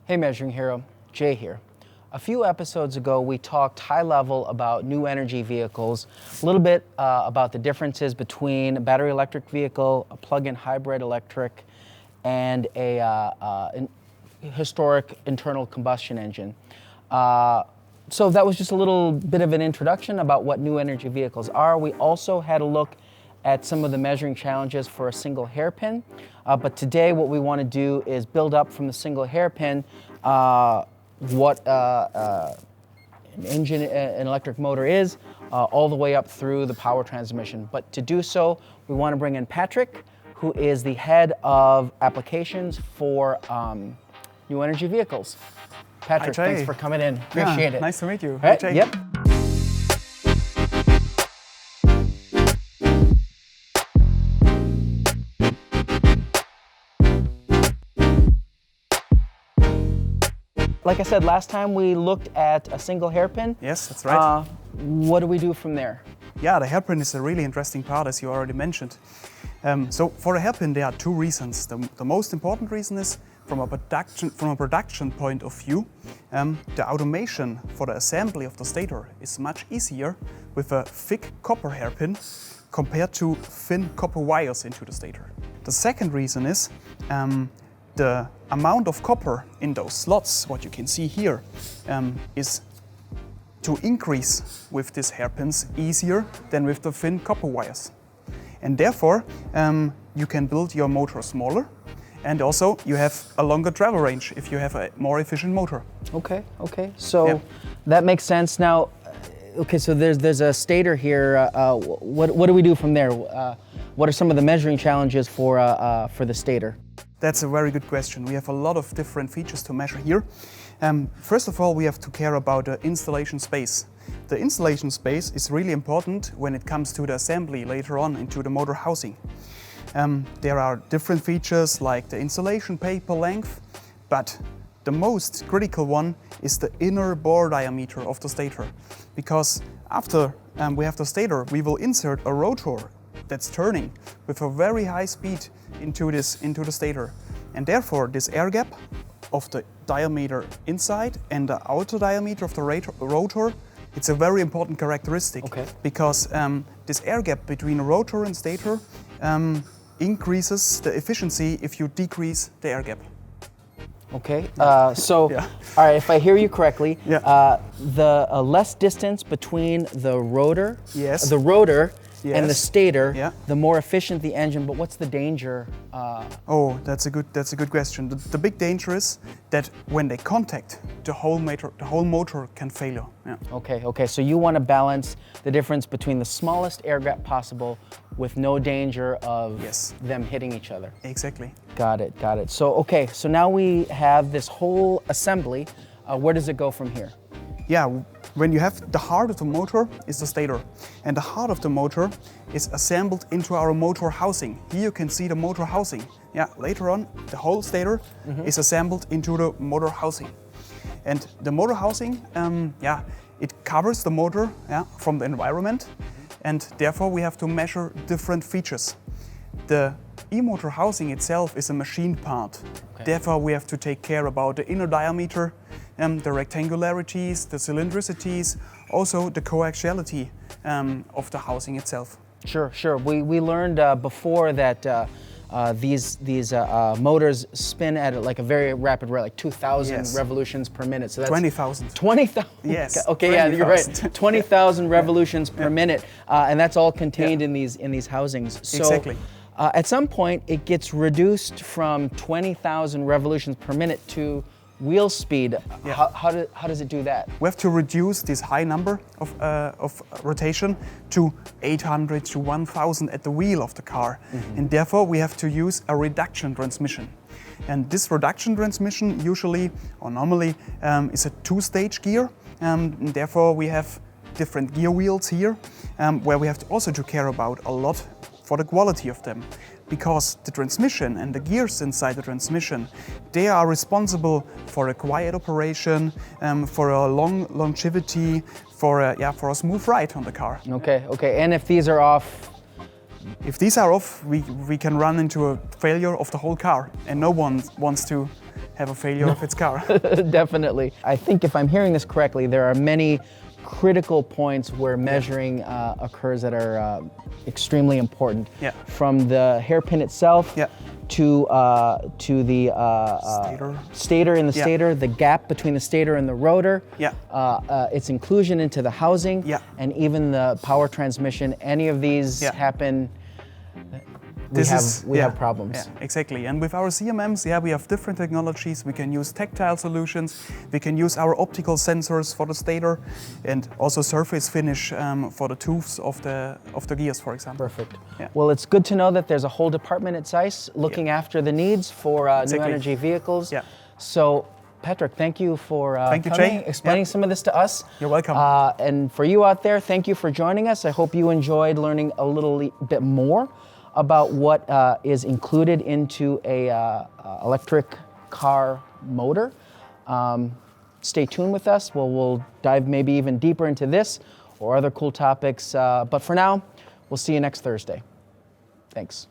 Hey Measuring Hero, Jay here. A few episodes ago we talked high level about new energy vehicles, a little bit about the differences between a battery electric vehicle, a plug-in hybrid electric, and an historic internal combustion engine. So that was just a little bit of an introduction about what new energy vehicles are. We also had a look at some of the measuring challenges for a single hairpin. But today what we want to do is build up from the single hairpin what an engine, an electric motor is, all the way up through the power transmission. But to do so, we want to bring in Patrick, who is the head of applications for new energy vehicles. Patrick, thanks for coming in. Appreciate it. Nice to meet you. Right? Yep. Like I said, last time we looked at a single hairpin. Yes, that's right. What do we do from there? Yeah, the hairpin is a really interesting part, as you already mentioned. So for a hairpin, there are two reasons. The most important reason is from a production point of view, the automation for the assembly of the stator is much easier with a thick copper hairpin compared to thin copper wires into the stator. The second reason is the amount of copper in those slots, what you can see here, is to increase with these hairpins easier than with the thin copper wires. And therefore, you can build your motor smaller, and also you have a longer travel range if you have a more efficient motor. Okay. So that makes sense. Now, okay, so there's a stator here. What do we do from there? What are some of the measuring challenges for the stator? That's a very good question. We have a lot of different features to measure here. First of all, we have to care about the installation space. The installation space is really important when it comes to the assembly later on into the motor housing. There are different features like the insulation paper length, but the most critical one is the inner bore diameter of the stator. Because after we have the stator, we will insert a rotor that's turning with a very high speed into the stator. And therefore, this air gap of the diameter inside and the outer diameter of the rotor, it's a very important characteristic. Okay. Because this air gap between rotor and stator increases the efficiency if you decrease the air gap. Okay, all right, if I hear you correctly, the less distance between the rotor, and the stator, the more efficient the engine. But what's the danger? Oh, that's a good question. The big danger is that when they contact, the whole motor can fail. Yeah. Okay. So you want to balance the difference between the smallest air gap possible with no danger of them hitting each other. Exactly. Got it. So so now we have this whole assembly. Where does it go from here? Yeah, when you have the heart of the motor is the stator, and the heart of the motor is assembled into our motor housing. Here you can see the motor housing. Yeah, later on the whole stator is assembled into the motor housing. And the motor housing, it covers the motor from the environment, and therefore we have to measure different features. The e-motor housing itself is a machined part. Okay. Therefore we have to take care about the inner diameter, the rectangularities, the cylindricities, also the coaxiality of the housing itself. Sure. We learned before that these motors spin at like a very rapid rate, like 2,000 revolutions per minute. So that's 20,000. 20,000. Yes. Okay, 20, you're right. 20,000 revolutions per minute, and that's all contained in these housings. So, exactly. At some point, it gets reduced from 20,000 revolutions per minute to wheel speed. How does it do that? We have to reduce this high number of rotation to 800 to 1,000 at the wheel of the car. And therefore we have to use a reduction transmission. And this reduction transmission usually or normally is a two-stage gear. And therefore we have different gear wheels here where we have to also to care about a lot for the quality of them. Because the transmission and the gears inside the transmission, they are responsible for a quiet operation, for a long longevity, for a smooth ride on the car. Okay. And if these are off? If these are off, we can run into a failure of the whole car, and no one wants to have a failure of its car. Definitely. I think if I'm hearing this correctly, there are many critical points where measuring occurs that are extremely important. Yeah. From the hairpin itself Yeah. to the stator in the stator, the gap between the stator and the rotor, its inclusion into the housing, and even the power transmission. Any of these happen, we have problems. Yeah, exactly. And with our CMMs, we have different technologies. We can use tactile solutions. We can use our optical sensors for the stator, and also surface finish for the tooths of the gears, for example. Perfect. Yeah. Well, it's good to know that there's a whole department at ZEISS looking after the needs for new energy vehicles. Yeah. So, Patrick, thank you for coming, explaining some of this to us. You're welcome. And for you out there, thank you for joining us. I hope you enjoyed learning a little bit more about what is included into a electric car motor. Stay tuned with us. We'll dive maybe even deeper into this or other cool topics. But for now, we'll see you next Thursday. Thanks.